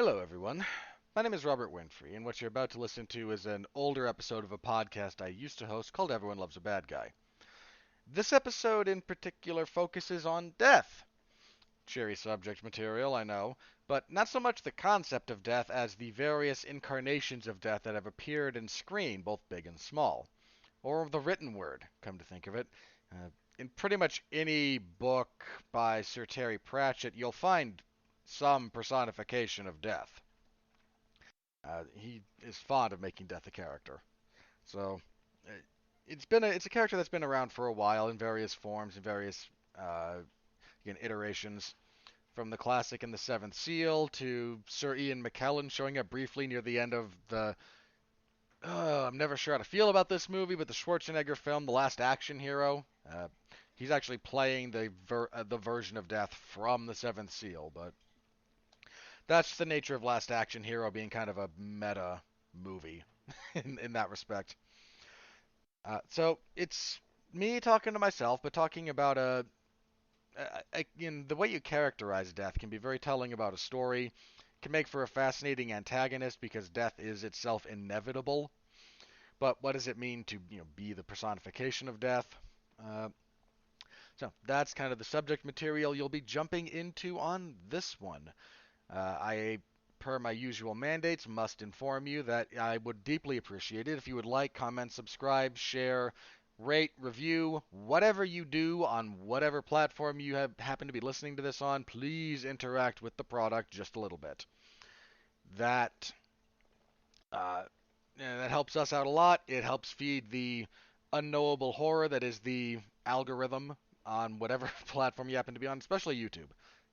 Hello, everyone. My name is Robert Winfree, and what you're about to listen to is an older episode of a podcast I used to host called Everyone Loves a Bad Guy. This episode in particular focuses on death. Cheery subject material, I know, but not so much the concept of death as the various incarnations of death that have appeared in screen, both big and small. Or the written word, come to think of it. In pretty much any book by Sir Terry Pratchett, you'll find some personification of death. He is fond of making death a character. So uh, it's a character that's been around for a while in various forms, in various uh, again iterations, from the classic in the Seventh Seal to Sir Ian McKellen showing up briefly near the end of the. I'm never sure how to feel about this movie, but the Schwarzenegger film, The Last Action Hero. He's actually playing the version of death from the Seventh Seal, but that's the nature of Last Action Hero being kind of a meta movie in that respect. So it's me talking to myself, but talking about the way you characterize death can be very telling about a story. Can make for a fascinating antagonist because death is itself inevitable. But what does it mean to be the personification of death? Uh, so that's kind of the subject material you'll be jumping into on this one. I, per my usual mandates, must inform you that I would deeply appreciate it if you would like, comment, subscribe, share, rate, review, whatever you do on whatever platform you happen to be listening to this on. Please interact with the product just a little bit. That uh, that helps us out a lot. It helps feed the unknowable horror that is the algorithm on whatever platform you happen to be on, especially YouTube.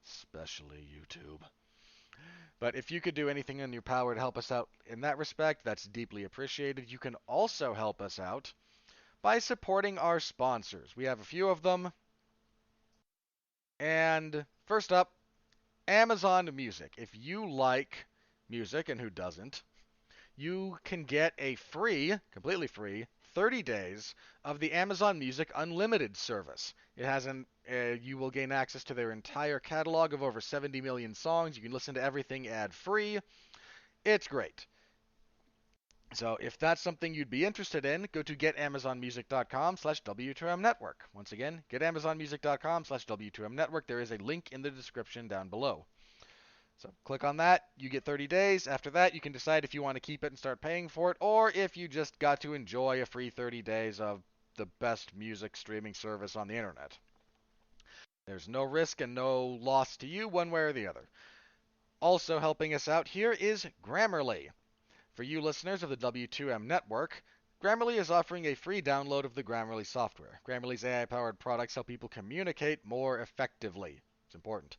Especially YouTube. But if you could do anything in your power to help us out in that respect, that's deeply appreciated. You can also help us out by supporting our sponsors. We have a few of them. And first up, Amazon Music. If you like music, and who doesn't, you can get a completely free, 30 days of the Amazon Music Unlimited service. You will gain access to their entire catalog of over 70 million songs. You can listen to everything ad-free. It's great. So if that's something you'd be interested in, go to getamazonmusic.com/W2M network. Once again, getamazonmusic.com/W2M network. There is a link in the description down below. So click on that, you get 30 days. After that, you can decide if you want to keep it and start paying for it, or if you just got to enjoy a free 30 days of the best music streaming service on the internet. There's no risk and no loss to you one way or the other. Also helping us out here is Grammarly. For you listeners of the W2M network, Grammarly is offering a free download of the Grammarly software. Grammarly's AI-powered products help people communicate more effectively. It's important.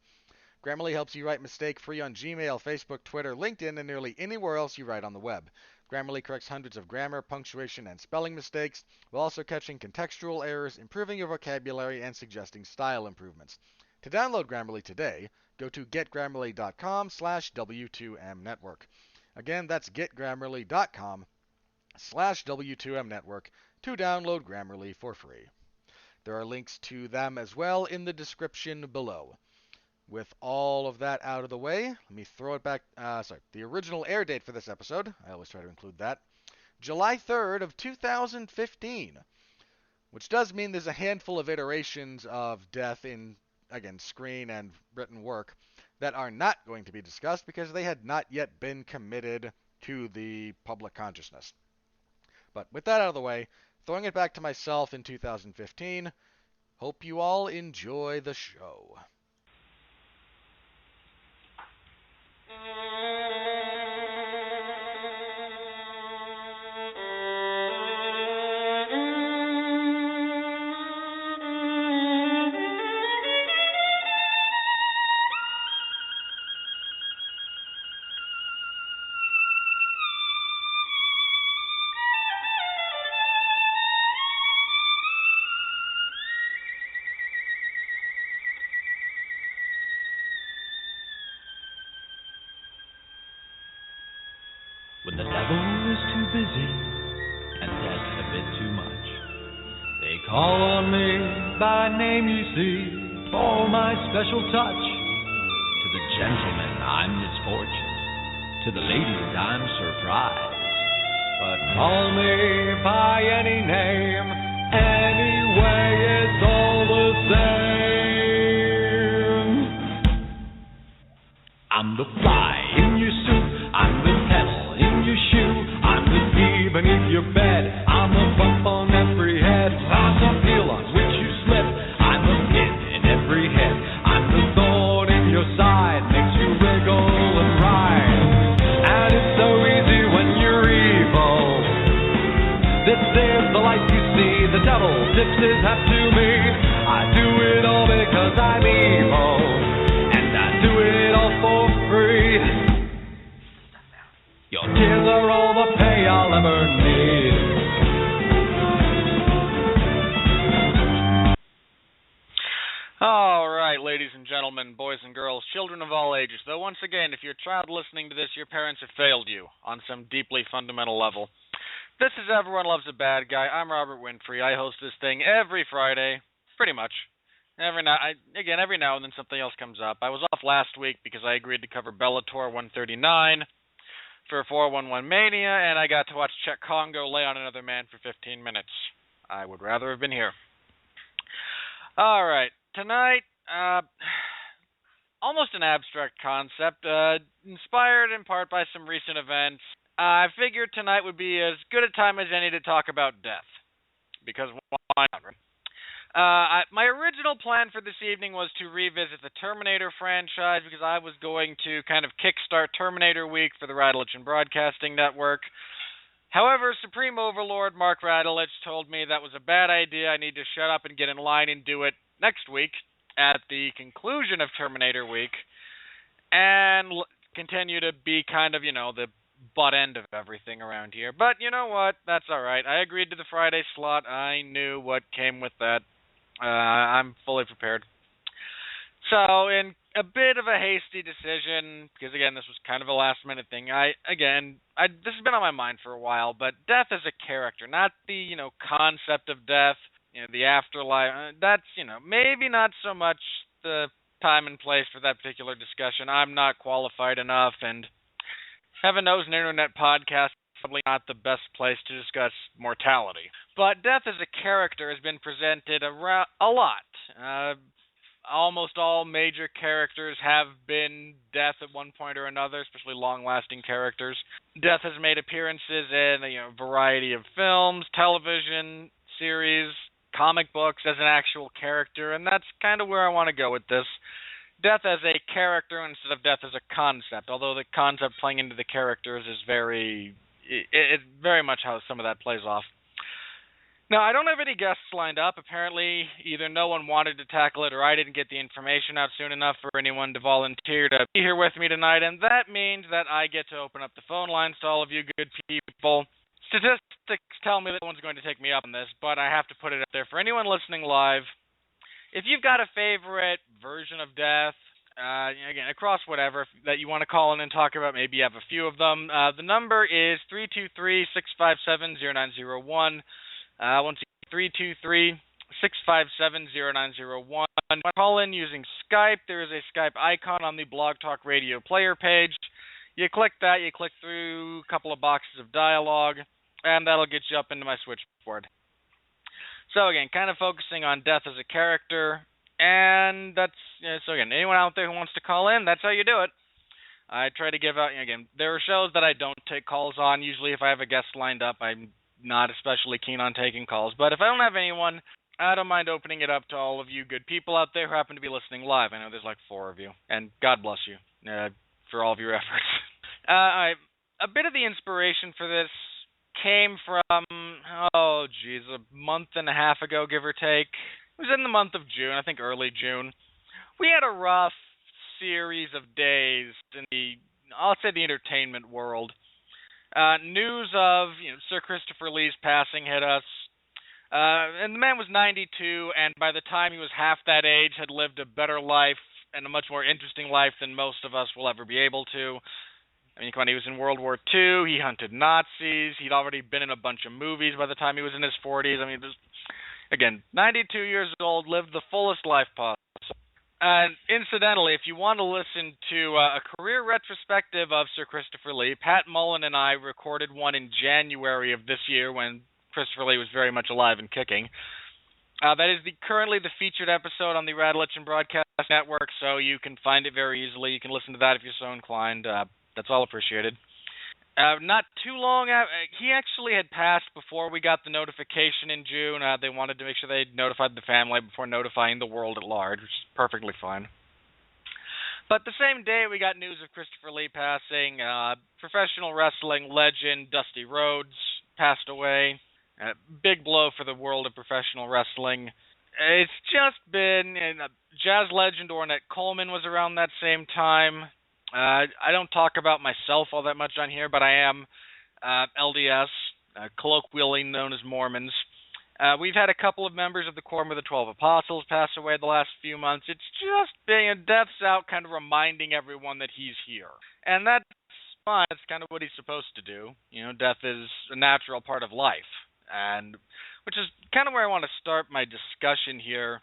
Grammarly helps you write mistake-free on Gmail, Facebook, Twitter, LinkedIn, and nearly anywhere else you write on the web. Grammarly corrects hundreds of grammar, punctuation, and spelling mistakes, while also catching contextual errors, improving your vocabulary, and suggesting style improvements. To download Grammarly today, go to getgrammarly.com/W2M network. Again, that's getgrammarly.com/W2M network to download Grammarly for free. There are links to them as well in the description below. With all of that out of the way, let me throw it back. The original air date for this episode, I always try to include that, July 3rd of 2015, which does mean there's a handful of iterations of death in, again, screen and written work that are not going to be discussed because they had not yet been committed to the public consciousness. But with that out of the way, throwing it back to myself in 2015, hope you all enjoy the show. When the devil is too busy and death a bit too much, they call on me by name, you see, for my special touch. To the gentleman I'm misfortune, To the ladies, I'm surprised. But call me by any name, anyway, it's all the same. I'm the fly in your suit, I'm the pedal in your shoe, I'm the bee beneath your bed, I'm the bump on every head, I'm the heel on which you slip, I'm the pin in every head, I'm the thorn in your side, makes you wriggle and writhe. And it's so easy when you're evil. This is the life you see, the devil tips his hat to me. I do it all because I'm evil, and I do it all for free. Your tears are all the pay I'll ever need. All right, ladies and gentlemen, boys and girls, children of all ages. Though once again, if you're a child listening to this, your parents have failed you on some deeply fundamental level. This is Everyone Loves a Bad Guy. I'm Robert Winfree. I host this thing every Friday, pretty much. Every now and then something else comes up. I was off last week because I agreed to cover Bellator 139 for 411 Mania, and I got to watch Czech Congo lay on another man for 15 minutes. I would rather have been here. All right, tonight, almost an abstract concept, inspired in part by some recent events. I figured tonight would be as good a time as any to talk about death, because why not? My original plan for this evening was to revisit the Terminator franchise because I was going to kind of kickstart Terminator Week for the Radulich Broadcasting Network. However, Supreme Overlord Mark Radulich told me that was a bad idea. I need to shut up and get in line and do it next week at the conclusion of Terminator Week and continue to be kind of, the butt end of everything around here. But you know what? That's all right. I agreed to the Friday slot. I knew what came with that. I'm fully prepared. So, in a bit of a hasty decision, because again, this was kind of a last-minute thing. This has been on my mind for a while, but death as a character, not the concept of death, the afterlife. That's maybe not so much the time and place for that particular discussion. I'm not qualified enough, and heaven knows an internet podcast is probably not the best place to discuss mortality. But death as a character has been presented a lot. Almost all major characters have been death at one point or another, especially long-lasting characters. Death has made appearances in a variety of films, television, series, comic books as an actual character, and that's kind of where I want to go with this. Death as a character instead of death as a concept, although the concept playing into the characters is very much how some of that plays off. Now, I don't have any guests lined up. Apparently, either no one wanted to tackle it or I didn't get the information out soon enough for anyone to volunteer to be here with me tonight, and that means that I get to open up the phone lines to all of you good people. Statistics tell me that no one's going to take me up on this, but I have to put it up there. For anyone listening live, if you've got a favorite version of death, again, across whatever, that you want to call in and talk about, maybe you have a few of them, the number is 323-657-0901. Once again, 323-657-0901. Call in using Skype. There is a Skype icon on the Blog Talk Radio player page. You click that, you click through a couple of boxes of dialogue, and that'll get you up into my switchboard. So again, kind of focusing on death as a character, and so again, anyone out there who wants to call in, that's how you do it. I try to give out, again, there are shows that I don't take calls on. Usually if I have a guest lined up, I'm not especially keen on taking calls. But if I don't have anyone, I don't mind opening it up to all of you good people out there who happen to be listening live. I know there's like 4 of you, and God bless you for all of your efforts. A bit of the inspiration for this came from, a month and a half ago, give or take. It was in the month of June, I think early June. We had a rough series of days in the entertainment world. News of Sir Christopher Lee's passing hit us. And the man was 92, and by the time he was half that age, had lived a better life and a much more interesting life than most of us will ever be able to. I mean, he was in World War II, he hunted Nazis, he'd already been in a bunch of movies by the time he was in his 40s. I mean, again, 92 years old, lived the fullest life possible. Incidentally, if you want to listen to a career retrospective of Sir Christopher Lee, Pat Mullen and I recorded one in January of this year when Christopher Lee was very much alive and kicking. That is currently the featured episode on the Radulich Broadcast Network, so you can find it very easily. You can listen to that if you're so inclined. That's all appreciated. Not too long after, he actually had passed before we got the notification in June. They wanted to make sure they notified the family before notifying the world at large, which is perfectly fine. But the same day we got news of Christopher Lee passing. Professional wrestling legend Dusty Rhodes passed away. Big blow for the world of professional wrestling. It's just been jazz legend Ornette Coleman was around that same time. I don't talk about myself all that much on here, but I am LDS, colloquially known as Mormons. We've had a couple of members of the Quorum of the 12 Apostles pass away the last few months. It's just being a death's out, kind of reminding everyone that he's here. And that's fine. That's kind of what he's supposed to do. You know, death is a natural part of life. And which is kind of where I want to start my discussion here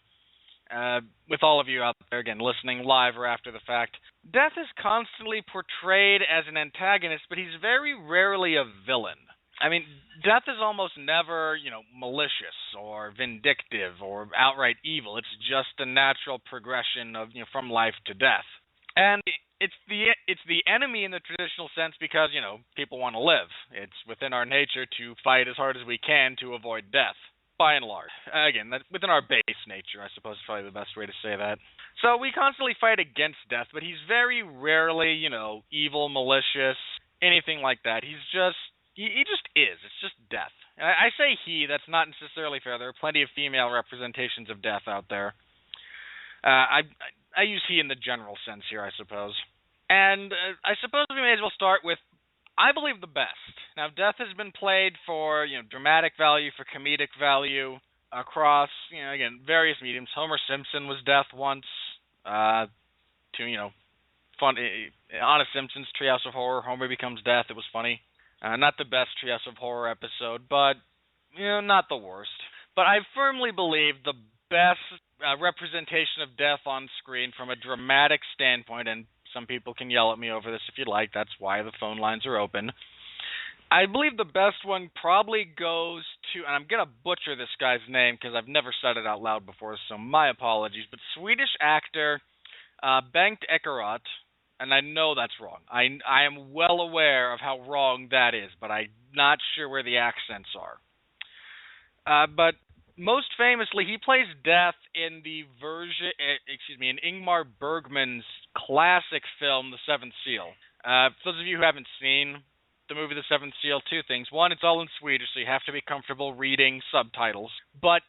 with all of you out there, again, listening live or after the fact. Death is constantly portrayed as an antagonist, but he's very rarely a villain. I mean, death is almost never, malicious or vindictive or outright evil. It's just a natural progression of, from life to death. And it's the enemy in the traditional sense because, people want to live. It's within our nature to fight as hard as we can to avoid death. By and large. Again, that's within our base nature, I suppose is probably the best way to say that. So we constantly fight against death, but he's very rarely, evil, malicious, anything like that. He just is. It's just death. And I say he, that's not necessarily fair. There are plenty of female representations of death out there. I use he in the general sense here, I suppose. And I suppose we may as well start with I believe the best. Now, death has been played for, dramatic value, for comedic value, across, again, various mediums. Homer Simpson was death once, fun, on a Simpsons Treehouse of Horror, Homer becomes death, it was funny. Not the best Treehouse of Horror episode, but, not the worst. But I firmly believe the best representation of death on screen from a dramatic standpoint, and some people can yell at me over this if you'd like. That's why the phone lines are open. I believe the best one probably goes to, and I'm going to butcher this guy's name because I've never said it out loud before, so my apologies, but Swedish actor Bengt Ekeroth, and I know that's wrong. I am well aware of how wrong that is, but I'm not sure where the accents are. But most famously, he plays Death in the version, in Ingmar Bergman's classic film, The Seventh Seal. For those of you who haven't seen the movie The Seventh Seal, two things. One, it's all in Swedish, so you have to be comfortable reading subtitles. But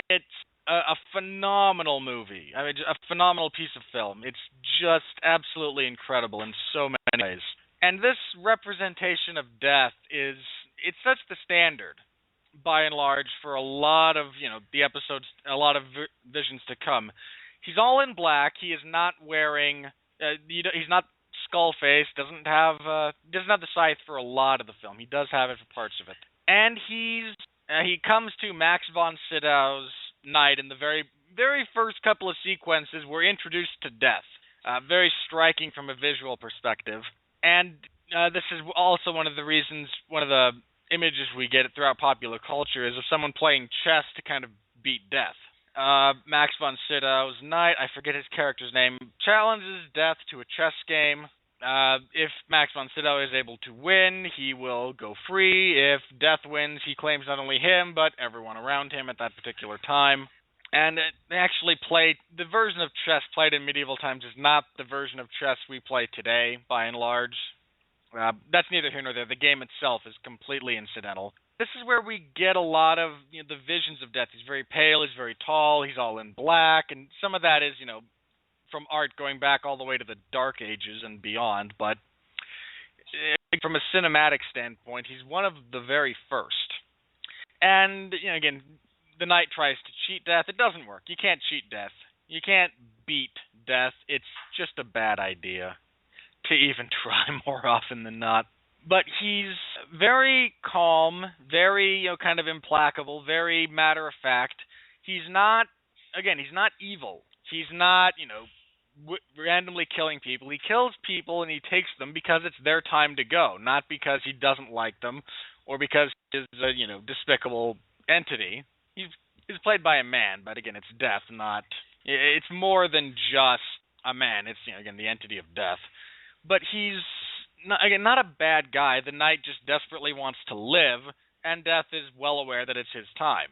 it's a phenomenal movie. I mean, a phenomenal piece of film. It's just absolutely incredible in so many ways. And this representation of death it sets the standard, by and large, for a lot of, the episodes, a lot of visions to come. He's all in black. He is not wearing, he's not skull-faced, doesn't have the scythe for a lot of the film. He does have it for parts of it. And he comes to Max von Sydow's night in the very, very first couple of sequences. We're introduced to death. Very striking from a visual perspective. And this is also one of the reasons, one of the images we get throughout popular culture is of someone playing chess to kind of beat death. Max von Sydow's knight, I forget his character's name, challenges death to a chess game. If Max von Sydow is able to win, he will go free. If death wins, he claims not only him, but everyone around him at that particular time. And they actually play, the version of chess played in medieval times is not the version of chess we play today, by and large. That's neither here nor there. The game itself is completely incidental. This is where we get a lot of the visions of death. He's very pale, he's very tall, he's all in black, and some of that is, from art going back all the way to the Dark Ages and beyond, but from a cinematic standpoint, he's one of the very first. And, again, the knight tries to cheat death. It doesn't work. You can't cheat death. You can't beat death. It's just a bad idea to even try more often than not. But he's very calm, very, kind of implacable, very matter-of-fact. He's not evil. He's not, randomly killing people. He kills people and he takes them because it's their time to go, not because he doesn't like them or because he's a despicable entity. He's played by a man, but again, it's death, not. It's more than just a man. It's again the entity of death. But he's not a bad guy. The knight just desperately wants to live, and death is well aware that it's his time.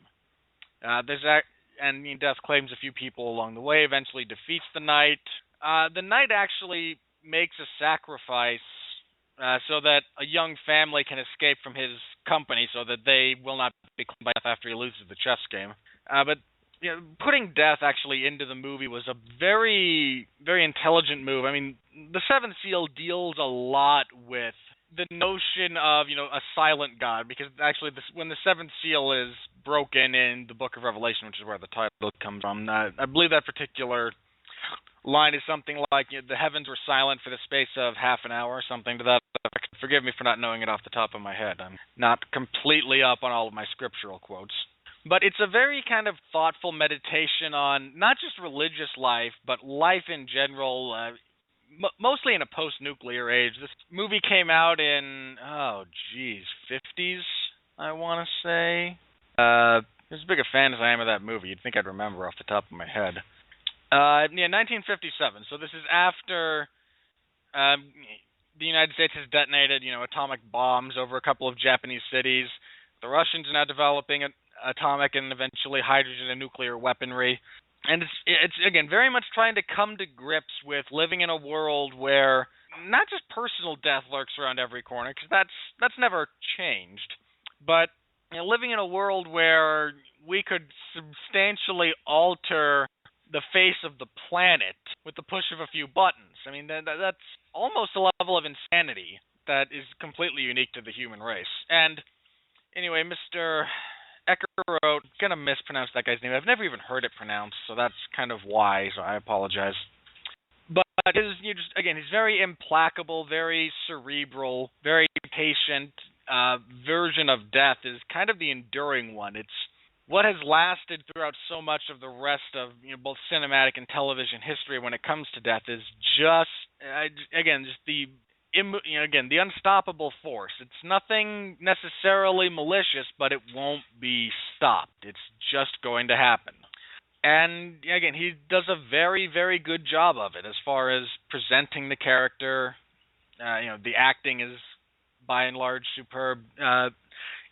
Death claims a few people along the way, eventually defeats the knight. The knight actually makes a sacrifice so that a young family can escape from his company so that they will not be claimed by death after he loses the chess game. But putting death actually into the movie was a very, very intelligent move. I mean, the Seventh Seal deals a lot with the notion of a silent god, because actually when the Seventh Seal is broken in the Book of Revelation, which is where the title comes from, I believe that particular line is something like the heavens were silent for the space of half an hour, something to that effect. Forgive me for not knowing it off the top of my head. I'm not completely up on all of my scriptural quotes. But it's a very kind of thoughtful meditation on not just religious life, but life in general, mostly in a post-nuclear age. This movie came out in, 50s, I want to say. As big a fan as I am of that movie, you'd think I'd remember off the top of my head. 1957. So this is after the United States has detonated, atomic bombs over a couple of Japanese cities. The Russians are now developing atomic and eventually hydrogen and nuclear weaponry. And it's again very much trying to come to grips with living in a world where not just personal death lurks around every corner, because that's never changed, but living in a world where we could substantially alter the face of the planet with the push of a few buttons. I mean, that's almost a level of insanity that is completely unique to the human race. And anyway, Mr. Ecker wrote, I'm going to mispronounce that guy's name. I've never even heard it pronounced, so that's kind of why, so I apologize. But he's very implacable, very cerebral, very patient version of death is kind of the enduring one. It's what has lasted throughout so much of the rest of both cinematic and television history when it comes to death is just the unstoppable force. It's nothing necessarily malicious, but it won't be stopped. It's just going to happen. And again, he does a very, very good job of it as far as presenting the character. The acting is by and large superb.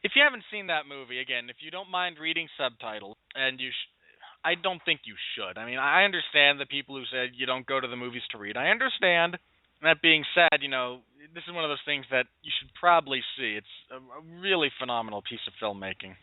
If you haven't seen that movie, again, if you don't mind reading subtitles, and I don't think you should. I mean, I understand the people who said you don't go to the movies to read. I understand. That being said, this is one of those things that you should probably see. It's a really phenomenal piece of filmmaking.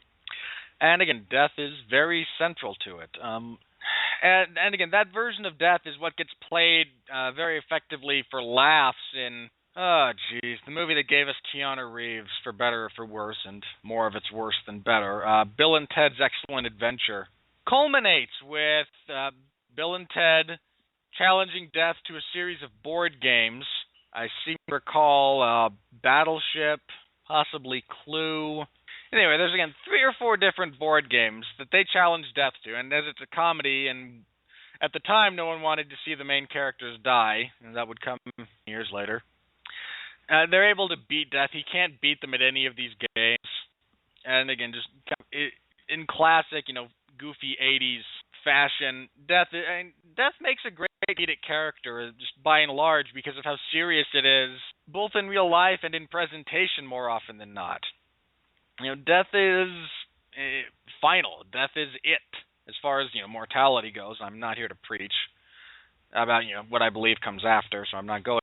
And again, death is very central to it. And again, that version of death is what gets played very effectively for laughs in, the movie that gave us Keanu Reeves, for better or for worse, and more of it's worse than better. Bill and Ted's Excellent Adventure culminates with Bill and Ted challenging death to a series of board games. I seem to recall Battleship, possibly Clue. Anyway, there's again 3 or 4 different board games that they challenge death to, and as it's a comedy, and at the time no one wanted to see the main characters die, and that would come years later. They're able to beat death. He can't beat them at any of these games. And again, just in classic, goofy 80s fashion, Death makes a great comedic character, just by and large, because of how serious it is, both in real life and in presentation more often than not. Death is final. Death is it. As far as, mortality goes, I'm not here to preach about, what I believe comes after, so I'm not going.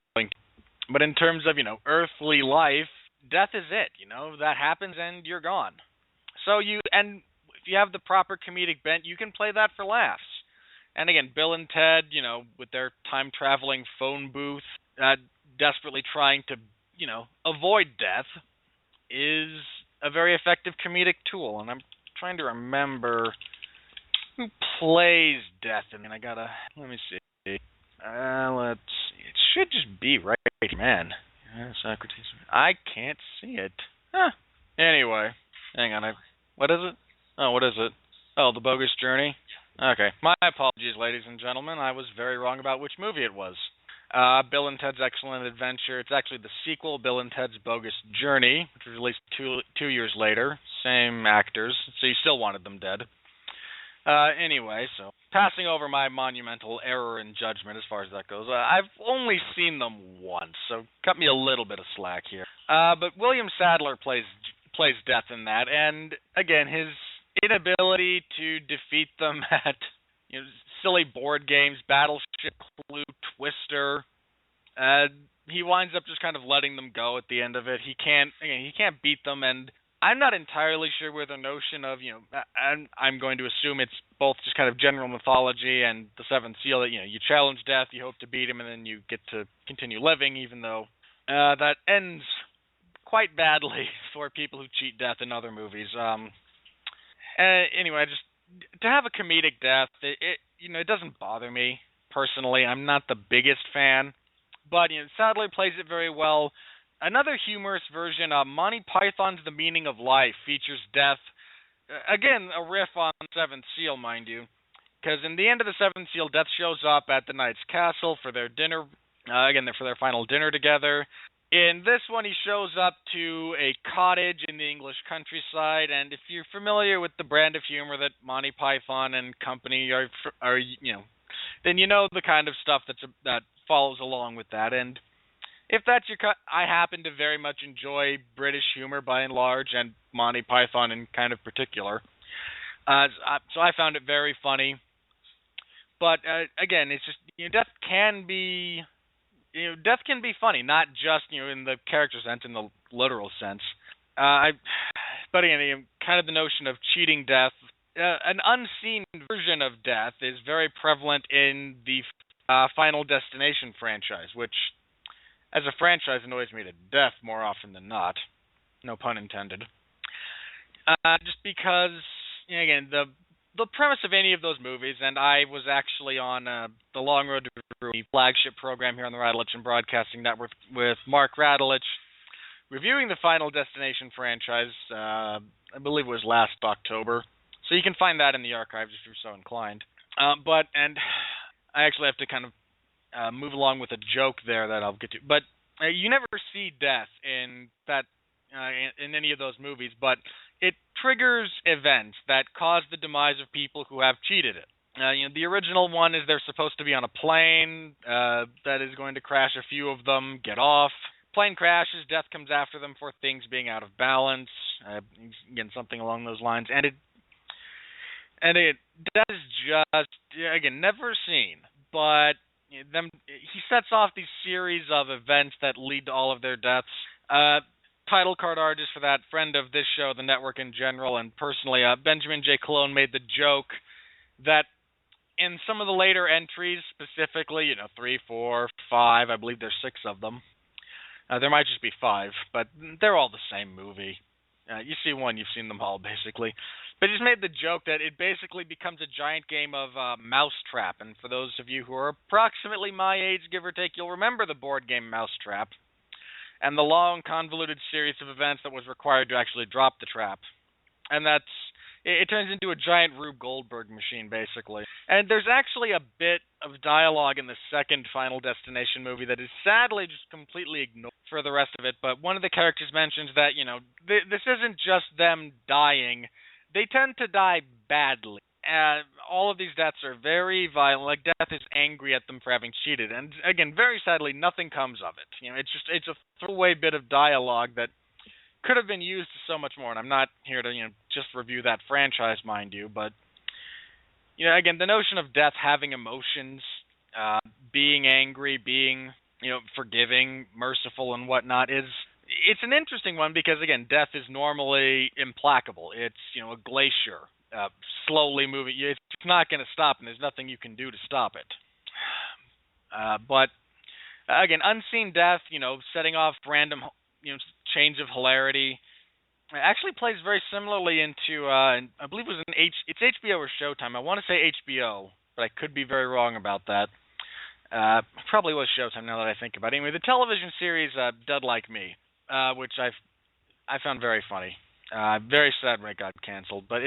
But in terms of, earthly life, death is it. That happens and you're gone. So if you have the proper comedic bent, you can play that for laughs. And again, Bill and Ted, with their time-traveling phone booth, desperately trying to, avoid death, is a very effective comedic tool. And I'm trying to remember who plays death. I mean, let me see. Let's see. It should just be right, man. Socrates. I can't see it. Huh. Anyway, hang on. What is it? Oh, what is it? Oh, The Bogus Journey? Okay. My apologies, ladies and gentlemen. I was very wrong about which movie it was. Bill and Ted's Excellent Adventure. It's actually the sequel, Bill and Ted's Bogus Journey, which was released two years later. Same actors, so you still wanted them dead. Anyway, so passing over my monumental error in judgment as far as that goes, I've only seen them once, so cut me a little bit of slack here. But William Sadler plays Death in that, and again, his inability to defeat them at silly board games, Battleship, Clue, Twister. He winds up just kind of letting them go at the end of it. He can't beat them, and I'm not entirely sure where the notion of I'm going to assume it's both just kind of general mythology and the Seventh Seal that you challenge death, you hope to beat him, and then you get to continue living, even though that ends quite badly for people who cheat death in other movies. Anyway, just to have a comedic death, it doesn't bother me personally. I'm not the biggest fan, but Sadler plays it very well. Another humorous version of Monty Python's The Meaning of Life features death. Again, a riff on Seventh Seal, mind you, because in the end of the Seventh Seal, Death shows up at the Knight's Castle for their dinner. For their final dinner together. In this one, he shows up to a cottage in the English countryside, and if you're familiar with the brand of humor that Monty Python and company are then you know the kind of stuff that follows along with that. And if that's your cut, I happen to very much enjoy British humor by and large, and Monty Python in kind of particular. So I found it very funny. But again, it's just death can be. Death can be funny, not just in the character sense, in the literal sense. But again, kind of the notion of cheating death, an unseen version of death is very prevalent in the Final Destination franchise, which, as a franchise, annoys me to death more often than not. No pun intended. Just because, again, the premise of any of those movies, and I was actually on the Long Road to the flagship program here on the Radulich and Broadcasting Network with Mark Radulich, reviewing the Final Destination franchise, I believe it was last October. So you can find that in the archives if you're so inclined. And I actually have to kind of move along with a joke there that I'll get to. But you never see death in that in any of those movies, but it triggers events that cause the demise of people who have cheated it. The original one is they're supposed to be on a plane that is going to crash. A few of them get off. Plane crashes. Death comes after them for things being out of balance. Again, something along those lines. That is just, again, never seen. But he sets off these series of events that lead to all of their deaths. Title card artist for that, friend of this show, the network in general, and personally, Benjamin J. Cologne made the joke that in some of the later entries, specifically, 3, 4, 5, I believe there's 6 of them. There might just be 5, but they're all the same movie. You see one, you've seen them all, basically. But he's made the joke that it basically becomes a giant game of Mousetrap, and for those of you who are approximately my age, give or take, you'll remember the board game Mousetrap and the long, convoluted series of events that was required to actually drop the trap. And it turns into a giant Rube Goldberg machine, basically. And there's actually a bit of dialogue in the second Final Destination movie that is sadly just completely ignored for the rest of it. But one of the characters mentions that, this isn't just them dying. They tend to die badly. All of these deaths are very violent. Like, death is angry at them for having cheated. And again, very sadly, nothing comes of it. It's a throwaway bit of dialogue that could have been used so much more. And I'm not here to just review that franchise, mind you. But again, the notion of death having emotions, being angry, being forgiving, merciful, and whatnot it's an interesting one because again, death is normally implacable. It's a glacier. Slowly moving. It's not going to stop, and there's nothing you can do to stop it. But again, unseen death, setting off random, chains of hilarity, actually plays very similarly into, I believe it was it's HBO or Showtime. I want to say HBO, but I could be very wrong about that. Probably was Showtime now that I think about it. Anyway, the television series Dead Like Me, which I found very funny. Very sad when it got canceled, but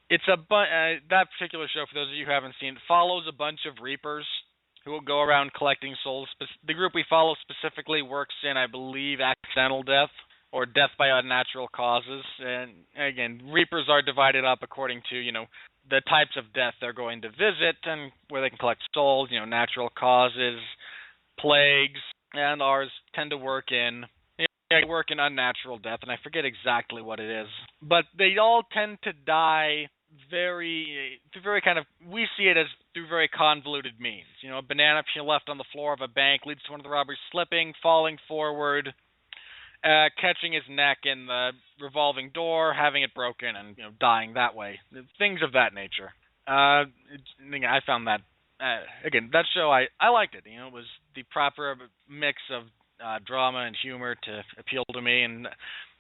It's that particular show, for those of you who haven't seen it, follows a bunch of Reapers who will go around collecting souls. The group we follow specifically works in, I believe, accidental death or death by unnatural causes. And again, Reapers are divided up according to, the types of death they're going to visit and where they can collect souls, natural causes, plagues, and ours tend to work in unnatural death, and I forget exactly what it is. But they all tend to die through very kind of, we see it as through very convoluted means. A banana peel left on the floor of a bank leads to one of the robbers slipping, falling forward, catching his neck in the revolving door, having it broken, and dying that way. Things of that nature. I found that again, that show I liked it. It was the proper mix of drama and humor to appeal to me, and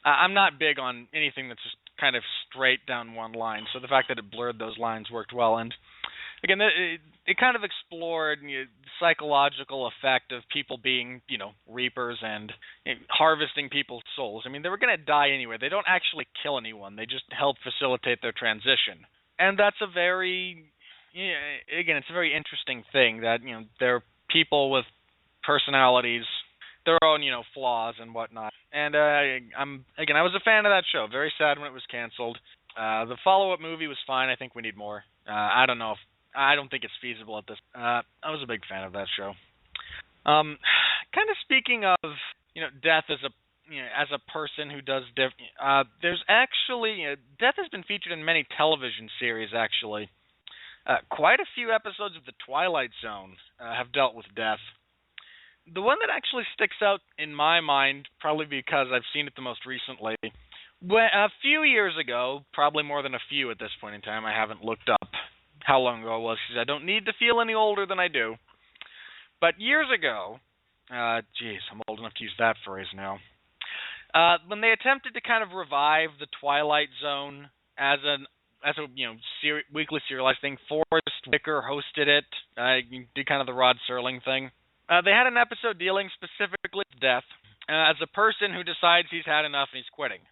I'm not big on anything that's just kind of straight down one line. So the fact that it blurred those lines worked well, and again, it kind of explored the psychological effect of people being, reapers and harvesting people's souls. I mean, they were going to die anyway. They don't actually kill anyone. They just help facilitate their transition. And that's a very, again, it's a very interesting thing that, there are people with personalities, their own, flaws and whatnot. And I was a fan of that show. Very sad when it was canceled. The follow-up movie was fine. I think we need more. I don't think it's feasible at this. I was a big fan of that show. Kind of speaking of, death as a person who does there's actually death has been featured in many television series. Actually, quite a few episodes of The Twilight Zone have dealt with death. The one that actually sticks out in my mind, probably because I've seen it the most recently, a few years ago, probably more than a few at this point in time. I haven't looked up how long ago it was because I don't need to feel any older than I do. But years ago, I'm old enough to use that phrase now. When they attempted to kind of revive the Twilight Zone as a weekly serialized thing, Forrest Whitaker hosted it. Did kind of the Rod Serling thing. They had an episode dealing specifically with death as a person who decides he's had enough and he's quitting.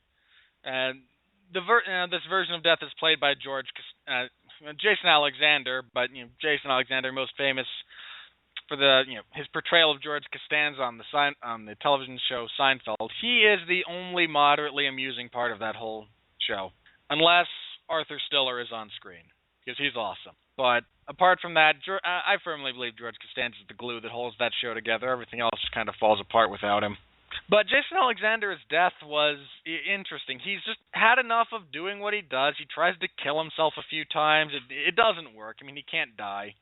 This version of death is played by Jason Alexander, but Jason Alexander most famous for his portrayal of George Costanza on the television show Seinfeld. He is the only moderately amusing part of that whole show, unless Arthur Stiller is on screen, because he's awesome. But apart from that, I firmly believe George Costanza is the glue that holds that show together. Everything else just kind of falls apart without him. But Jason Alexander's death was interesting. He's just had enough of doing what he does. He tries to kill himself a few times. It doesn't work. I mean, he can't die.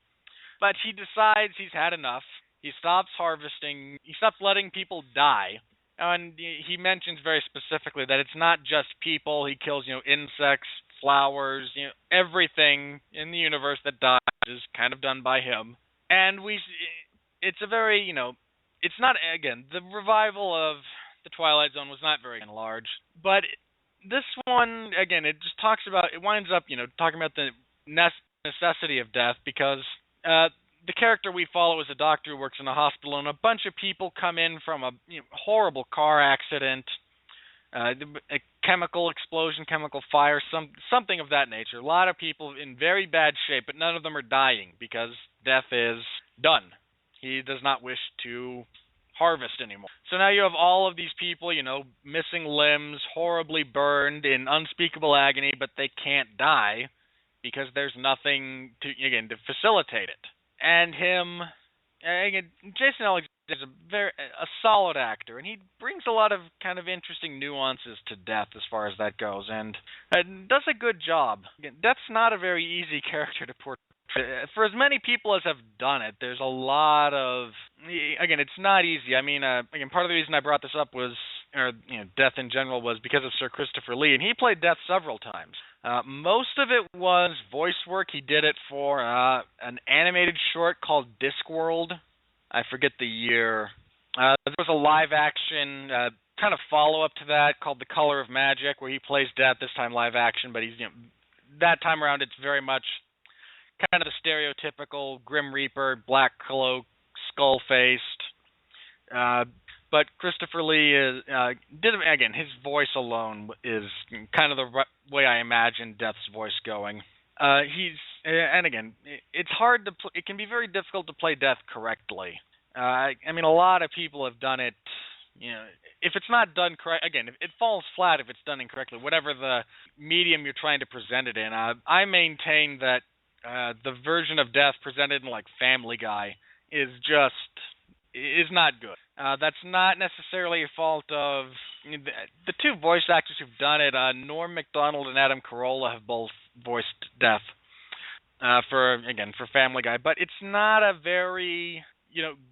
But he decides he's had enough. He stops harvesting. He stops letting people die. And he mentions very specifically that it's not just people. He kills, insects, flowers, everything in the universe that dies is kind of done by him. And it's a very, it's not, again, the revival of the Twilight Zone was not very large, but this one, again, it winds up, talking about the necessity of death, because the character we follow is a doctor who works in a hospital, and a bunch of people come in from a horrible car accident, a chemical explosion, chemical fire, something of that nature. A lot of people in very bad shape, but none of them are dying because death is done. He does not wish to harvest anymore. So now you have all of these people, missing limbs, horribly burned, in unspeakable agony, but they can't die because there's nothing to facilitate it. And Jason Alexander is a solid actor, and he brings a lot of kind of interesting nuances to death as far as that goes, and does a good job. Death's not a very easy character to portray. For as many people as have done it, there's a lot of, it's not easy. I mean, part of the reason I brought this up was, death in general, was because of Sir Christopher Lee, and he played death several times. Most of it was voice work. He did it for an animated short called Discworld. I forget the year. There was a live-action kind of follow-up to that called The Color of Magic, where he plays death, this time live-action, but he's that time around it's very much kind of the stereotypical Grim Reaper, black cloak, skull-faced. But Christopher Lee did again. His voice alone is kind of the way I imagine Death's voice going. And again, it's hard to. It can be very difficult to play Death correctly. I mean, a lot of people have done it. If it's not done correct, again, it falls flat if it's done incorrectly. Whatever the medium you're trying to present it in, I maintain that the version of Death presented in like Family Guy is not good. That's not necessarily a fault of the two voice actors who've done it. Norm Macdonald and Adam Carolla have both voiced Death for Family Guy, but it's not a very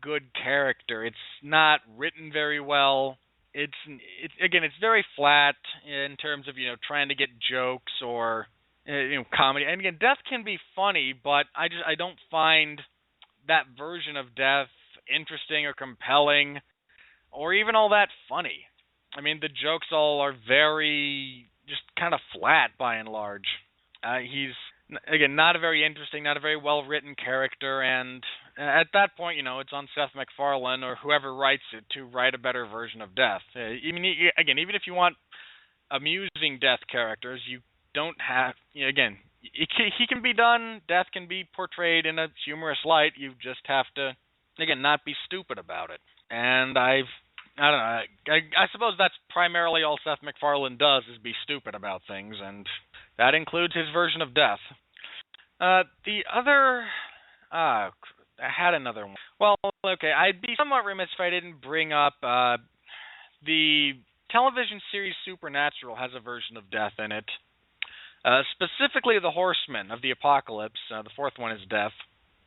good character. It's not written very well. It's very flat in terms of trying to get jokes or comedy. And again, Death can be funny, but I don't find that version of Death interesting or compelling or even all that funny. I mean, the jokes all are very just kind of flat by and large. He's again not a very interesting, not a very well written character, and at that point, it's on Seth MacFarlane or whoever writes it to write a better version of Death. Even if you want amusing Death characters, you don't have he can be done. Death can be portrayed in a humorous light. You just have to not be stupid about it. And I don't know. I suppose that's primarily all Seth MacFarlane does is be stupid about things, and that includes his version of Death. The other, I had another one. Well, okay, I'd be somewhat remiss if I didn't bring up the television series Supernatural has a version of Death in it. Specifically, the Horsemen of the Apocalypse. The fourth one is Death.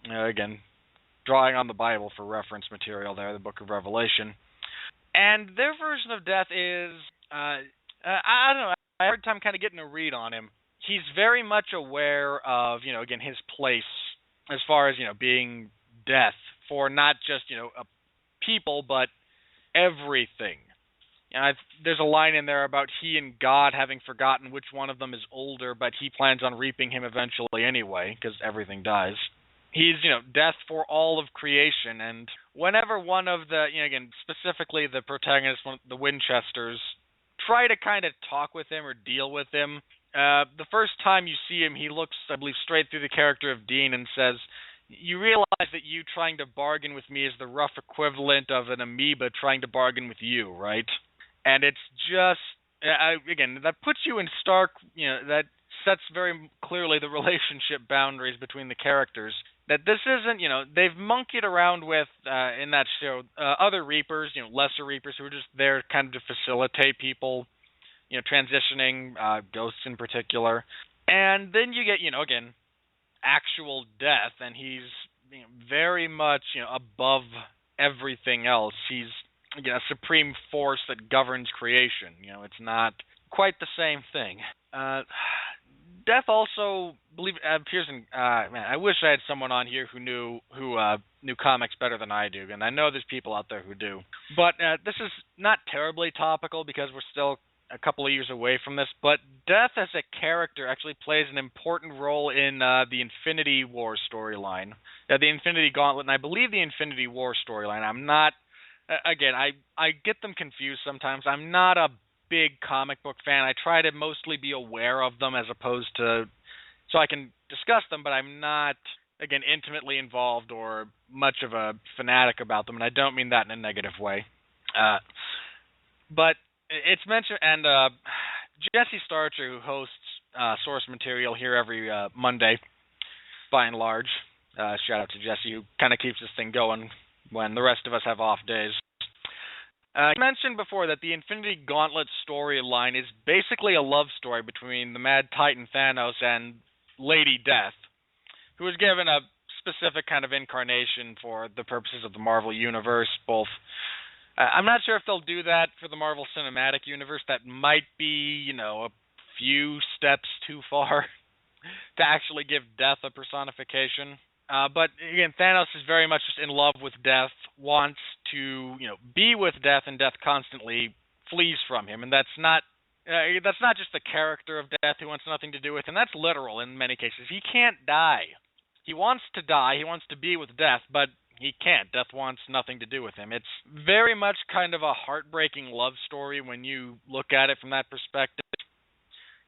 Again, drawing on the Bible for reference material there, the Book of Revelation. And their version of Death is, I don't know, I had a hard time kind of getting a read on him. He's very much aware of, his place as far as, being Death for not just, a people, but everything. There's a line in there about he and God having forgotten which one of them is older, but he plans on reaping him eventually anyway, because everything dies. He's, Death for all of creation, and whenever one of the, specifically the protagonists, the Winchesters, try to kind of talk with him or deal with him, the first time you see him, he looks, I believe, straight through the character of Dean and says, "You realize that you trying to bargain with me is the rough equivalent of an amoeba trying to bargain with you, right?" And it's just, that puts you in stark, that sets very clearly the relationship boundaries between the characters. That this isn't, they've monkeyed around with, in that show, other Reapers, lesser Reapers who are just there kind of to facilitate people, transitioning, ghosts in particular. And then you get, actual Death, and he's very much, above everything else. He's, a supreme force that governs creation. It's not quite the same thing. Death also appears in. Man, I wish I had someone on here who knew comics better than I do, and I know there's people out there who do. But this is not terribly topical because we're still a couple of years away from this. But Death as a character actually plays an important role in the Infinity War storyline, the Infinity Gauntlet, and I believe the Infinity War storyline. I'm not. Again, I get them confused sometimes. I'm not a big comic book fan. I try to mostly be aware of them as opposed to, so I can discuss them, but I'm not, again, intimately involved or much of a fanatic about them, and I don't mean that in a negative way. But it's mentioned, and Jesse Starcher, who hosts Source Material here every Monday, by and large, shout out to Jesse, who kind of keeps this thing going when the rest of us have off days. He mentioned before that the Infinity Gauntlet storyline is basically a love story between the Mad Titan Thanos and Lady Death, who is given a specific kind of incarnation for the purposes of the Marvel Universe. Both, I'm not sure if they'll do that for the Marvel Cinematic Universe. That might be, a few steps too far to actually give Death a personification. But again, Thanos is very much just in love with Death, wants to, be with Death, and Death constantly flees from him. And that's not just the character of Death who wants nothing to do with him. That's literal in many cases. He can't die. He wants to die. He wants to be with Death, but he can't. Death wants nothing to do with him. It's very much kind of a heartbreaking love story when you look at it from that perspective.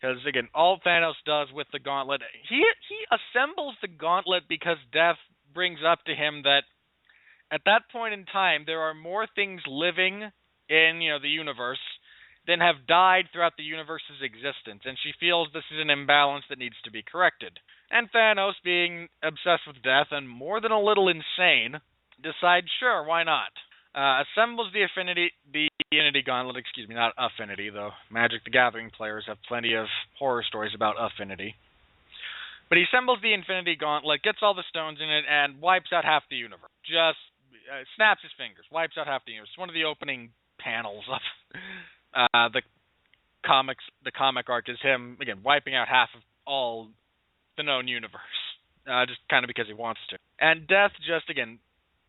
Because again, all Thanos does with the gauntlet, he assembles the gauntlet because Death brings up to him that at that point in time there are more things living in the universe than have died throughout the universe's existence, and she feels this is an imbalance that needs to be corrected. And Thanos, being obsessed with death and more than a little insane, decides, sure, why not? Assembles the Infinity Gauntlet, excuse me, not Affinity, though Magic the Gathering players have plenty of horror stories about Affinity. But he assembles the Infinity Gauntlet, gets all the stones in it, and wipes out half the universe. Just snaps his fingers, wipes out half the universe. It's one of the opening panels of the comic arc is him, again, wiping out half of all the known universe, just kind of because he wants to. And Death just, again,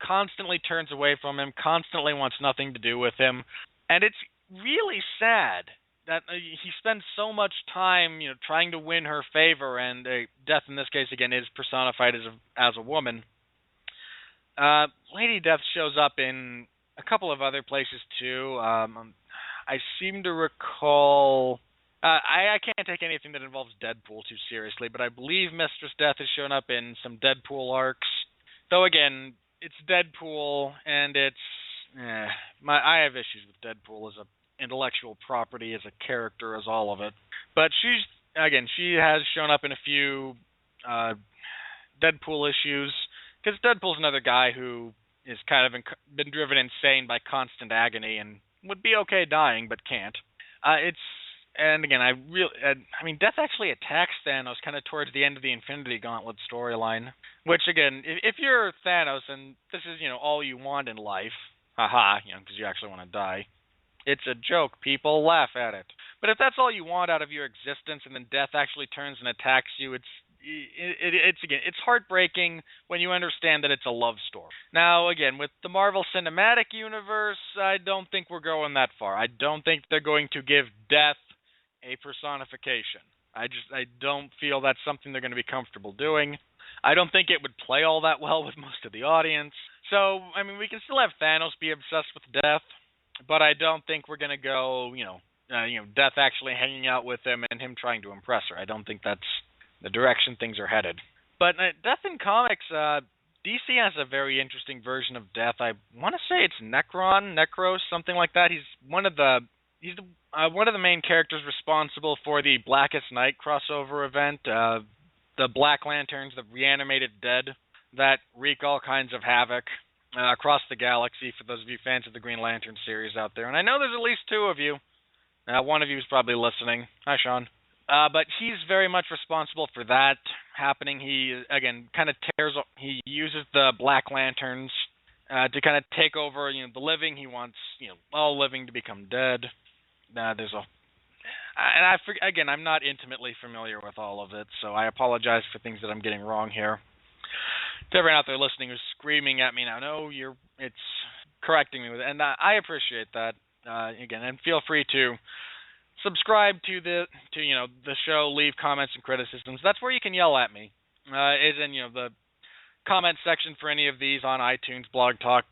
constantly turns away from him, constantly wants nothing to do with him. And it's really sad that he spends so much time, trying to win her favor, and Death in this case, again, is personified as a woman. Lady Death shows up in a couple of other places, too. I seem to recall... I can't take anything that involves Deadpool too seriously, but I believe Mistress Death has shown up in some Deadpool arcs. Though again, it's Deadpool, and I have issues with Deadpool as an intellectual property, as a character, as all of it. But she has shown up in a few Deadpool issues, because Deadpool's another guy who is kind of been driven insane by constant agony and would be okay dying, but can't. Death actually attacks Thanos kind of towards the end of the Infinity Gauntlet storyline. Which, again, if you're Thanos and this is, all you want in life, haha, because you actually want to die, it's a joke. People laugh at it. But if that's all you want out of your existence and then Death actually turns and attacks you, it's heartbreaking when you understand that it's a love story. Now, again, with the Marvel Cinematic Universe, I don't think we're going that far. I don't think they're going to give Death a personification. I don't feel that's something they're going to be comfortable doing. I don't think it would play all that well with most of the audience. So, we can still have Thanos be obsessed with Death, but I don't think we're going to go, Death actually hanging out with him and him trying to impress her. I don't think that's the direction things are headed. But Death in comics, DC has a very interesting version of Death. I want to say it's Necros, something like that. He's one of the main characters responsible for the Blackest Night crossover event, the Black Lanterns, the reanimated dead that wreak all kinds of havoc across the galaxy, for those of you fans of the Green Lantern series out there. And I know there's at least two of you. One of you is probably listening. Hi, Sean. But he's very much responsible for that happening. He, again, he uses the Black Lanterns to kind of take over, the living. He wants, all living to become dead. I'm not intimately familiar with all of it, so I apologize for things that I'm getting wrong here. To everyone out there listening who's screaming at me now, no, it's correcting me with it, and I appreciate that. Again, and feel free to subscribe to the show, leave comments and criticisms. That's where you can yell at me. Is in the comment section for any of these on iTunes, Blog Talk,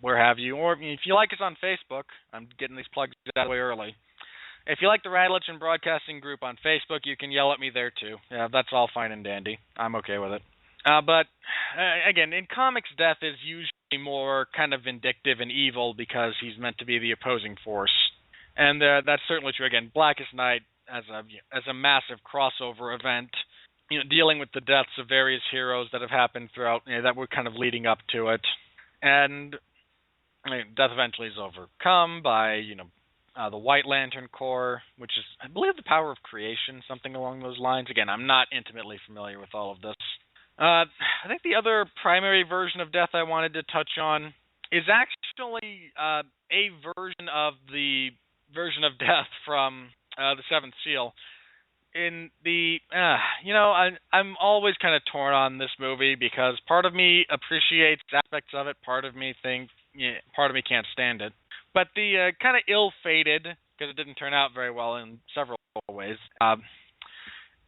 where have you. Or if you like us on Facebook, I'm getting these plugs out way early. If you like the Radlich and Broadcasting group on Facebook, you can yell at me there too. Yeah, that's all fine and dandy. I'm okay with it. But again, in comics, Death is usually more kind of vindictive and evil because he's meant to be the opposing force. And that's certainly true. Again, Blackest Night as a massive crossover event, dealing with the deaths of various heroes that have happened throughout, that were kind of leading up to it. And Death eventually is overcome by, the White Lantern Corps, which is, I believe, the power of creation, something along those lines. Again, I'm not intimately familiar with all of this. I think the other primary version of Death I wanted to touch on is actually a version of the version of Death from the Seventh Seal. In the, I'm always kind of torn on this movie because part of me appreciates aspects of it, part of me can't stand it. But the kind of ill-fated, because it didn't turn out very well in several ways,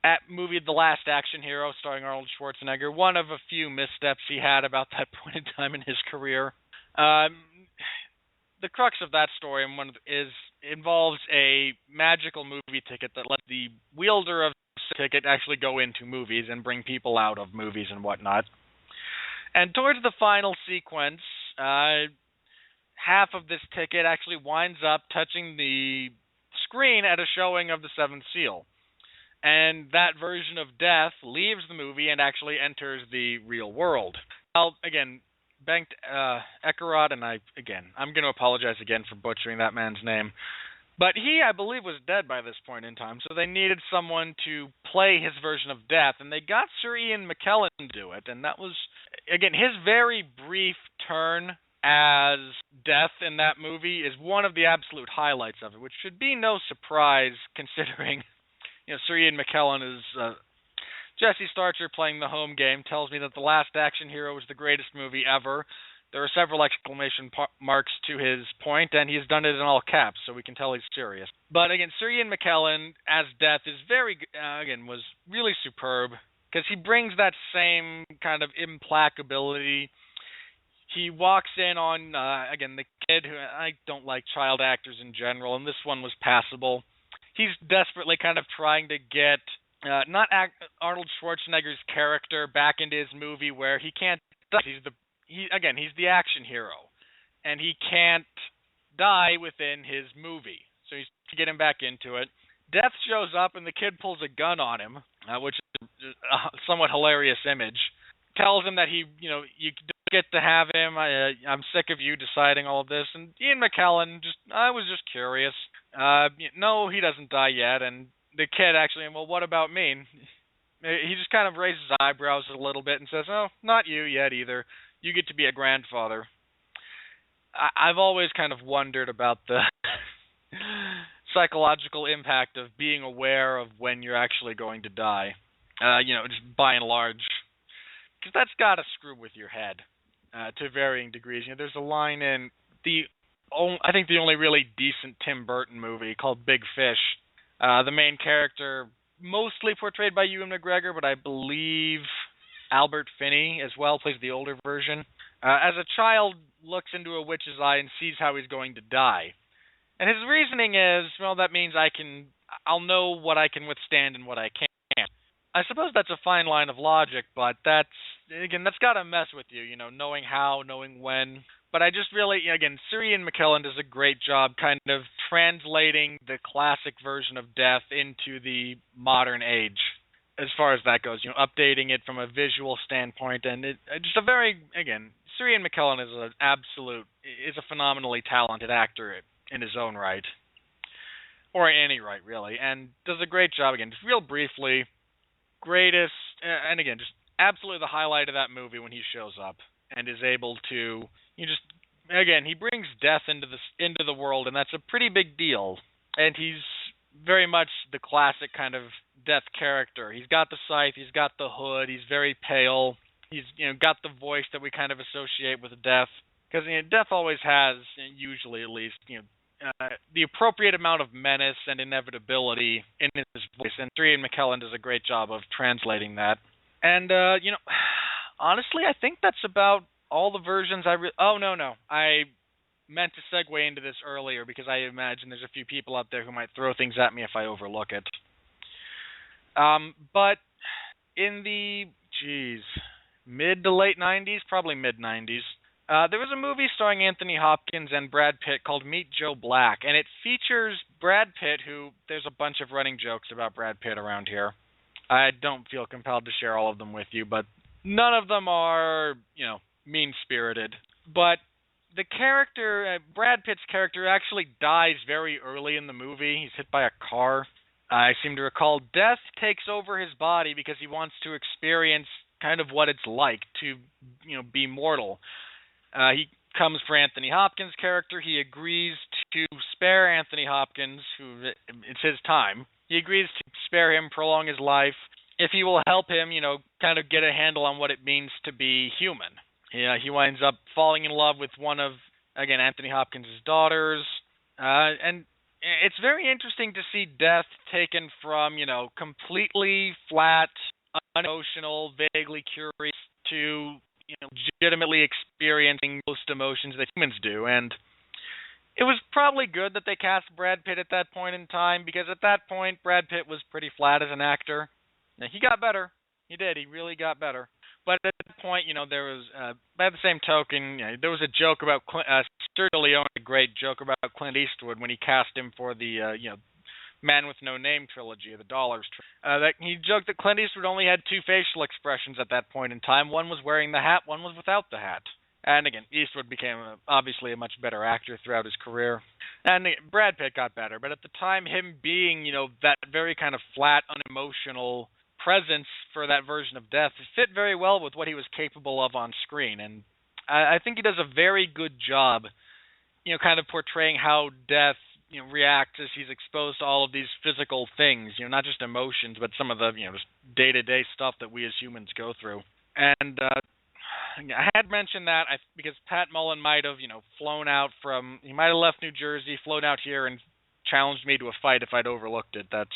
at movie The Last Action Hero, starring Arnold Schwarzenegger, one of a few missteps he had about that point in time in his career. Um, the crux of that story involves a magical movie ticket that lets the wielder of the ticket actually go into movies and bring people out of movies and whatnot. And towards the final sequence, half of this ticket actually winds up touching the screen at a showing of The Seventh Seal. And that version of Death leaves the movie and actually enters the real world. Well, again, Bengt Ekerot, and I'm going to apologize again for butchering that man's name. But he, I believe, was dead by this point in time, so they needed someone to play his version of Death, and they got Sir Ian McKellen to do it, and that was, again, his very brief turn as Death in that movie is one of the absolute highlights of it, which should be no surprise considering, Sir Ian McKellen is Jesse Starcher playing the home game tells me that The Last Action Hero is the greatest movie ever. There are several exclamation marks to his point, and he's done it in all caps, so we can tell he's serious. But again, Sir Ian McKellen as Death is was really superb, because he brings that same kind of implacability. He walks in on, the kid who, I don't like child actors in general, and this one was passable. He's desperately kind of trying to get Arnold Schwarzenegger's character back into his movie where he can't die. He's the action hero, and he can't die within his movie. So he's to get him back into it. Death shows up, and the kid pulls a gun on him, which is a somewhat hilarious image. Tells him that you don't get to have him. I'm sick of you deciding all of this. And Ian McKellen I was just curious. No, he doesn't die yet. And the kid actually, well, what about me? He just kind of raises his eyebrows a little bit and says, oh, not you yet either. You get to be a grandfather. I've always kind of wondered about the psychological impact of being aware of when you're actually going to die. Just by and large. Because that's got to screw with your head to varying degrees. There's a line in I think the only really decent Tim Burton movie called Big Fish. The main character, mostly portrayed by Ewan McGregor, but I believe Albert Finney as well plays the older version. As a child, looks into a witch's eye and sees how he's going to die. And his reasoning is, well, that means I'll know what I can withstand and what I can't. I suppose that's a fine line of logic, but that's got to mess with you, knowing how, knowing when. But I just really, Sir Ian McKellen does a great job kind of translating the classic version of Death into the modern age, as far as that goes, updating it from a visual standpoint. And Sir Ian McKellen is a phenomenally talented actor in his own right. Or in any right, really. And does a great job, just real briefly. Greatest, and just absolutely the highlight of that movie when he shows up and is able to, he brings Death into the world, and that's a pretty big deal. And he's very much the classic kind of Death character. He's got the scythe, he's got the hood, he's very pale, he's got the voice that we kind of associate with Death, because Death always has, usually at least, the appropriate amount of menace and inevitability in his voice, and Ian McKellen does a great job of translating that. And, honestly, I think that's about all the versions I meant to segue into this earlier, because I imagine there's a few people out there who might throw things at me if I overlook it. But in the, mid to late 90s, probably mid-90s, there was a movie starring Anthony Hopkins and Brad Pitt called Meet Joe Black, and it features Brad Pitt, who there's a bunch of running jokes about Brad Pitt around here. I don't feel compelled to share all of them with you, but none of them are, mean-spirited. But the character, Brad Pitt's character, actually dies very early in the movie. He's hit by a car. I seem to recall Death takes over his body because he wants to experience kind of what it's like to, be mortal. He comes for Anthony Hopkins' character. He agrees to spare Anthony Hopkins, who it's his time. He agrees to spare him, prolong his life, if he will help him, kind of get a handle on what it means to be human. He winds up falling in love with one of, Anthony Hopkins' daughters. And it's very interesting to see death taken from, completely flat, unemotional, vaguely curious to, legitimately experiencing most emotions that humans do. And it was probably good that they cast Brad Pitt at that point in time, because at that point, Brad Pitt was pretty flat as an actor. Now, he got better. He did. He really got better. But at that point, there was, by the same token, there was a joke about Sergio Leone, a great joke about Clint Eastwood when he cast him for the, Man with No Name trilogy, the Dollars trilogy. That he joked that Clint Eastwood only had two facial expressions at that point in time. One was wearing the hat, one was without the hat. And again, Eastwood became obviously a much better actor throughout his career. And Brad Pitt got better, but at the time, him being, that very kind of flat, unemotional presence for that version of death fit very well with what he was capable of on screen. And I think he does a very good job, kind of portraying how death, reacts as he's exposed to all of these physical things, not just emotions, but some of the, just day-to-day stuff that we as humans go through. And I had mentioned that because Pat Mullen might have, he might have left New Jersey, flown out here, and challenged me to a fight if I'd overlooked it. That's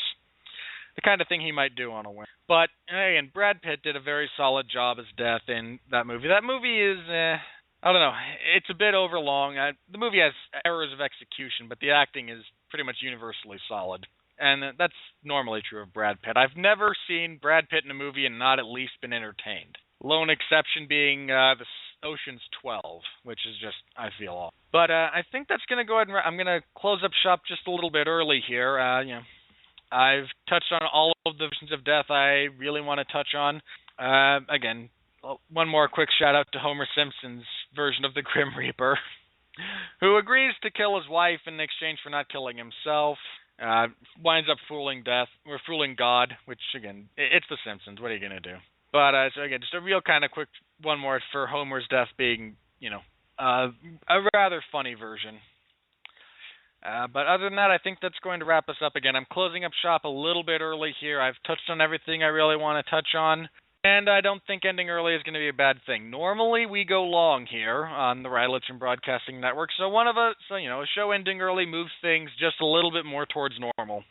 the kind of thing he might do on a whim. But again, Brad Pitt did a very solid job as Death in that movie. That movie is, I don't know, it's a bit overlong. The movie has errors of execution, but the acting is pretty much universally solid. And that's normally true of Brad Pitt. I've never seen Brad Pitt in a movie and not at least been entertained. Lone exception being the Ocean's 12, which is just, I feel off. But I think that's going to go ahead and I'm going to close up shop just a little bit early here. I've touched on all of the versions of death I really want to touch on. Again, one more quick shout out to Homer Simpson's version of the Grim Reaper, who agrees to kill his wife in exchange for not killing himself. Winds up fooling God, which again, it's The Simpsons. What are you gonna do? But so again, just a real kind of quick one more for Homer's death being, a rather funny version. But other than that, I think that's going to wrap us up. Again, I'm closing up shop a little bit early here. I've touched on everything I really want to touch on, and I don't think ending early is going to be a bad thing. Normally, we go long here on the Radulich Broadcasting Network, so a show ending early moves things just a little bit more towards normal.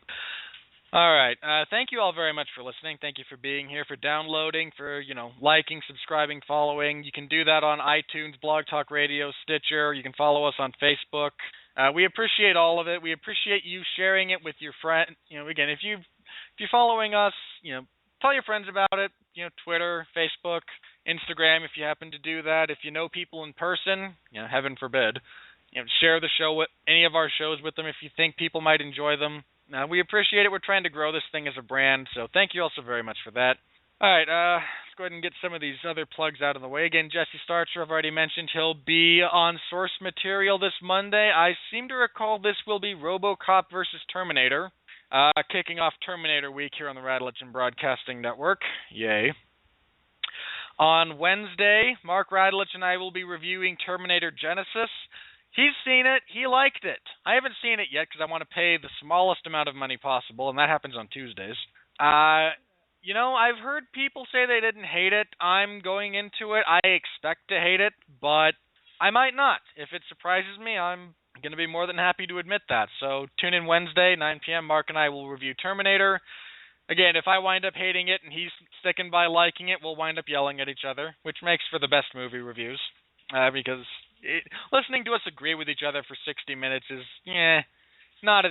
All right. Thank you all very much for listening. Thank you for being here, for downloading, for, liking, subscribing, following. You can do that on iTunes, Blog Talk Radio, Stitcher. You can follow us on Facebook. We appreciate all of it. We appreciate you sharing it with your friend. Again, if you're following us, tell your friends about it. Twitter, Facebook, Instagram, if you happen to do that. If you know people in person, heaven forbid, share the show with any of our shows with them if you think people might enjoy them. We appreciate it. We're trying to grow this thing as a brand, so thank you all so very much for that. All right, let's go ahead and get some of these other plugs out of the way. Again, Jesse Starcher, I've already mentioned, he'll be on Source Material this Monday. I seem to recall this will be RoboCop versus Terminator, kicking off Terminator Week here on the Radulich Broadcasting Network. Yay. On Wednesday, Mark Radulich and I will be reviewing Terminator Genesis. He's seen it. He liked it. I haven't seen it yet because I want to pay the smallest amount of money possible, and that happens on Tuesdays. I've heard people say they didn't hate it. I'm going into it. I expect to hate it, but I might not. If it surprises me, I'm going to be more than happy to admit that. So tune in Wednesday, 9 p.m. Mark and I will review Terminator. Again, if I wind up hating it and he's sticking by liking it, we'll wind up yelling at each other, which makes for the best movie reviews. Because listening to us agree with each other for 60 minutes is, not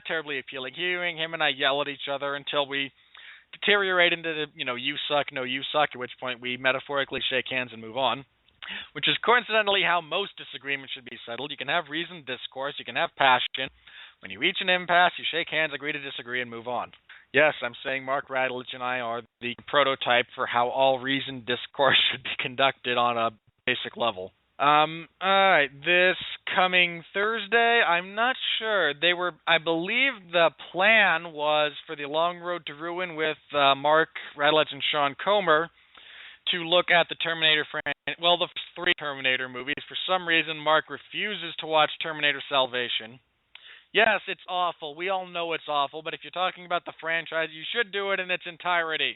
terribly appealing. Hearing him and I yell at each other until we deteriorate into the, you suck, no, you suck, at which point we metaphorically shake hands and move on, which is coincidentally how most disagreements should be settled. You can have reasoned discourse, you can have passion. When you reach an impasse, you shake hands, agree to disagree, and move on. Yes, I'm saying Mark Radulich and I are the prototype for how all reasoned discourse should be conducted on a basic level. Alright, this coming Thursday, I'm not sure. I believe the plan was for the Long Road to Ruin with Mark Radulich and Sean Comer to look at the Terminator franchise, the three Terminator movies. For some reason, Mark refuses to watch Terminator Salvation. Yes, it's awful. We all know it's awful, but if you're talking about the franchise, you should do it in its entirety.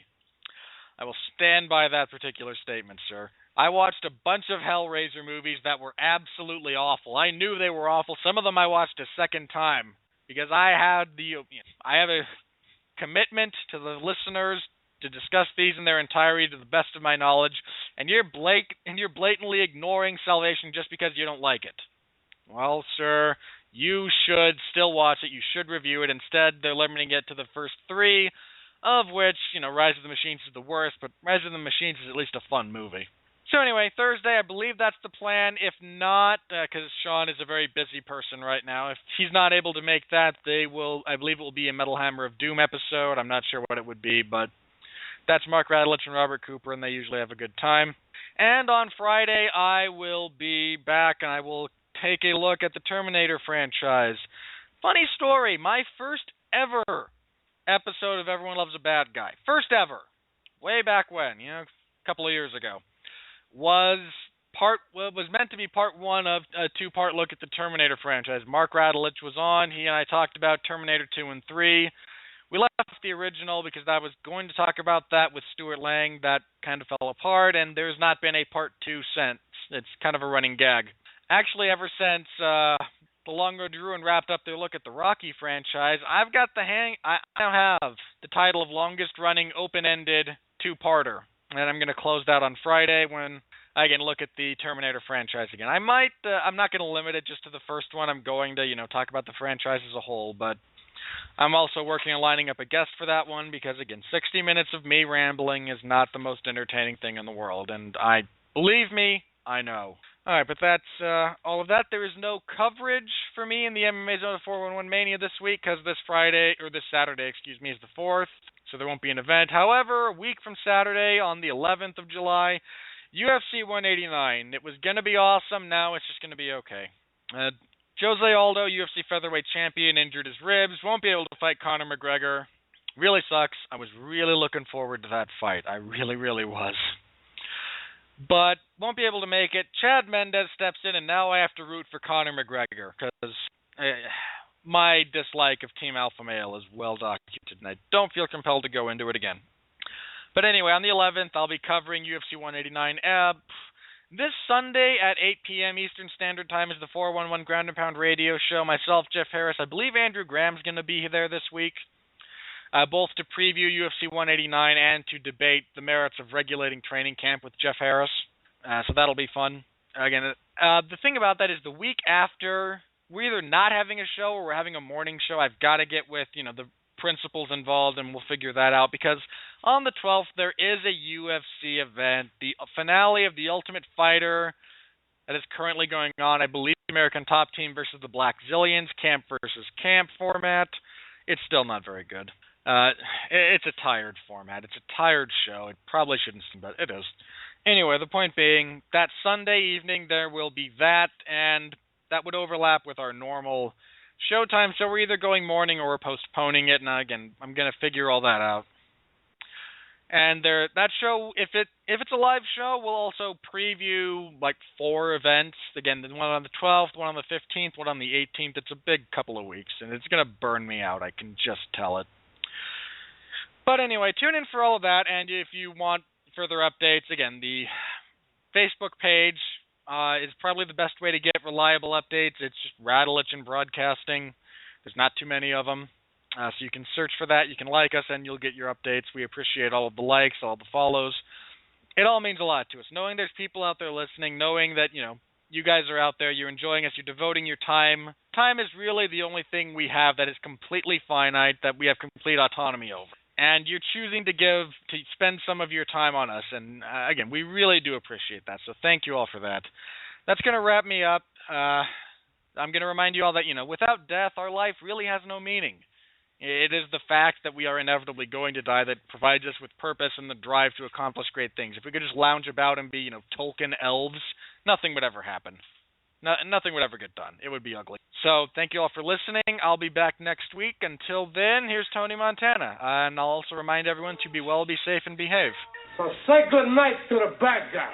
I will stand by that particular statement, sir. I watched a bunch of Hellraiser movies that were absolutely awful. I knew they were awful. Some of them I watched a second time. because I have a commitment to the listeners to discuss these in their entirety to the best of my knowledge, and you're blatantly ignoring Salvation just because you don't like it. Well, sir, you should still watch it. You should review it. Instead, they're limiting it to the first three, of which, Rise of the Machines is the worst, but Rise of the Machines is at least a fun movie. So anyway, Thursday, I believe that's the plan. If not, because Sean is a very busy person right now, if he's not able to make that, I believe it will be a Metal Hammer of Doom episode. I'm not sure what it would be, but that's Mark Radulich and Robert Cooper, and they usually have a good time. And on Friday, I will be back, and I will take a look at the Terminator franchise. Funny story, my first ever episode of Everyone Loves a Bad Guy, first ever, way back when, a couple of years ago, was meant to be part one of a two-part look at the Terminator franchise. Mark Radulich was on. He and I talked about Terminator 2 and 3. We left the original because I was going to talk about that with Stuart Lang. That kind of fell apart, and there's not been a part 2 since. It's kind of a running gag. Actually, ever since The Long Road to Ruin wrapped up their look at the Rocky franchise, I've got I now have the title of longest-running open-ended two-parter. And I'm going to close that on Friday when I can look at the Terminator franchise again. I'm not going to limit it just to the first one. I'm going to, talk about the franchise as a whole, but I'm also working on lining up a guest for that one because, again, 60 minutes of me rambling is not the most entertaining thing in the world, and believe me, I know. All right, but that's all of that. There is no coverage for me in the MMA Zone of 411 Mania this week because this Saturday, is the 4th, so there won't be an event. However, a week from Saturday, on the 11th of July, UFC 189. It was going to be awesome. Now it's just going to be okay. Jose Aldo, UFC featherweight champion, injured his ribs. Won't be able to fight Conor McGregor. Really sucks. I was really looking forward to that fight. I really, really was. But won't be able to make it. Chad Mendes steps in, and now I have to root for Conor McGregor because my dislike of Team Alpha Male is well documented, and I don't feel compelled to go into it again. But anyway, on the 11th, I'll be covering UFC 189. This Sunday at 8 p.m. Eastern Standard Time is the 411 Ground and Pound radio show. Myself, Jeff Harris. I believe Andrew Graham's going to be there this week, both to preview UFC 189 and to debate the merits of regulating training camp with Jeff Harris. So that'll be fun. Again, the thing about that is the week after, we're either not having a show or we're having a morning show. I've got to get with, the principals involved, and we'll figure that out, because on the 12th there is a UFC event, the finale of The Ultimate Fighter, that is currently going on. I believe the American Top Team versus the Black Zillions, camp versus camp format. It's still not very good. It's a tired format. It's a tired show. It probably shouldn't seem, but it is. Anyway, the point being, that Sunday evening there will be that, and that would overlap with our normal showtime, so we're either going morning or we're postponing it. Now, again, I'm going to figure all that out. And that show, if it's a live show, we'll also preview like 4 events. Again, the one on the 12th, one on the 15th, one on the 18th. It's a big couple of weeks, and it's going to burn me out. I can just tell it. But anyway, tune in for all of that, and if you want further updates, again, the Facebook page is probably the best way to get reliable updates. It's just Radulich and Broadcasting. There's not too many of them. So you can search for that. You can like us, and you'll get your updates. We appreciate all of the likes, all the follows. It all means a lot to us. Knowing there's people out there listening, knowing that, you guys are out there, you're enjoying us, you're devoting your time. Time is really the only thing we have that is completely finite, that we have complete autonomy over. And you're choosing to spend some of your time on us. And again, we really do appreciate that. So thank you all for that. That's going to wrap me up. I'm going to remind you all that, without death, our life really has no meaning. It is the fact that we are inevitably going to die that provides us with purpose and the drive to accomplish great things. If we could just lounge about and be, Tolkien elves, nothing would ever happen. Nothing would ever get done. It would be ugly. So thank you all for listening. I'll be back next week. Until then, here's Tony Montana. And I'll also remind everyone to be well, be safe, and behave. So say good night to the bad guy.